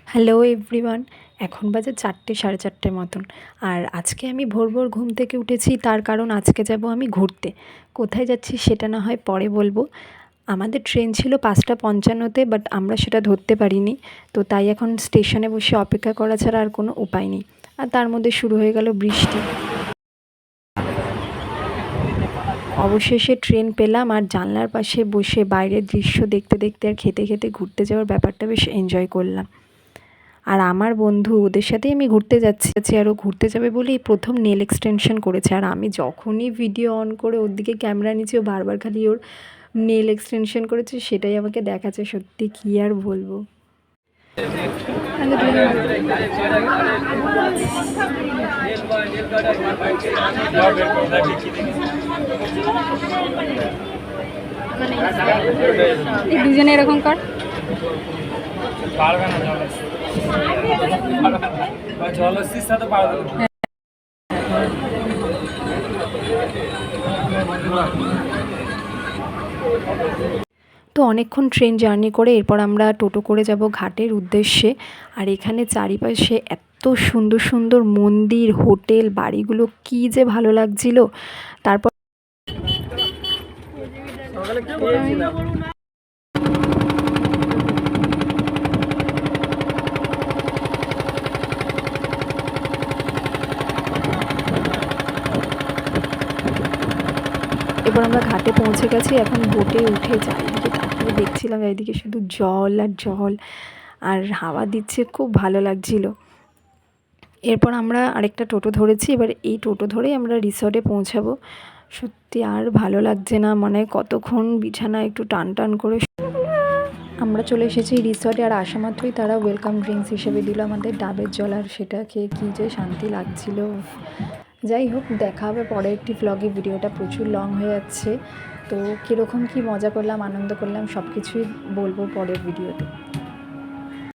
Hello everyone, এখন বাজে 4টে সাড়ে 4টের মতন। আর আজকে আমি ভোর ভোর ঘুম থেকে উঠেছি, তার কারণ আজকে যাব আমি ঘুরতে। কোথায় যাচ্ছি সেটা না হয় পরে বলবো। আমাদের ট্রেন ছিল 5:55-তে, বাট আমরা সেটা ধরতে পারিনি। তো তাই এখন স্টেশনে বসে অপেক্ষা করা ছাড়া আর কোনো উপায় নেই। আর তার মধ্যে শুরু হয়ে গেল বৃষ্টি। অবশেষে ট্রেন পেলাম, আর জানলার পাশে বসে বাইরের দৃশ্য দেখতে দেখতে আর খেতে খেতে ঘুরতে যাওয়ার ব্যাপারটা বেশ এনজয় করলাম। আর আমার বন্ধু, ওদের সাথেই আমি ঘুরতে যাচ্ছি, আর ও ঘুরতে যাবে বলেই প্রথম নেল এক্সটেনশন করেছে। আর আমি যখনই ভিডিও অন করে ওর দিকে ক্যামেরা নিচ্ছি, ও বারবার খালি ওর নেল এক্সটেনশন করেছে সেটাই আমাকে দেখাচ্ছে। সত্যি কী আর বলবো। দুজনে এরকম কর। তো অনেকক্ষণ ট্রেন জার্নি করে এরপর আমরা টোটো করে যাব ঘাটের উদ্দেশ্যে। আর এখানে চারিপাশে এত সুন্দর সুন্দর মন্দির, হোটেল, বাড়িগুলো কী যে ভালো লাগছিল। তারপর এবার আমরা ঘাটে পৌঁছে গেছি। এখন বোটে উঠে চারিদিকে তাকিয়ে দেখছিলাম, চারিদিকে শুধু জল আর জল, আর হাওয়া দিচ্ছে, খুব ভালো লাগছিল। এরপর আমরা আরেকটা টোটো ধরেছি। এবার এই টোটো ধরেই আমরা রিসর্টে পৌঁছাবো। সত্যি আর ভালো লাগছে না, মানে কতক্ষণ বিছানা একটু টান টান করে আমরা চলে এসেছি রিসর্টে। আর আসা মাত্রই তারা ওয়েলকাম ড্রিঙ্কস হিসেবে দিল আমাদের ডাবের জল, আর সেটা খেয়ে কী যে শান্তি লাগছিল। যাই হোক, দেখা হবে পরে একটি ভ্লগে। ভিডিওটা প্রচুর লং হয়ে যাচ্ছে, তো কীরকম কী মজা করলাম, আনন্দ করলাম সব কিছুই বলবো পরের ভিডিওতে।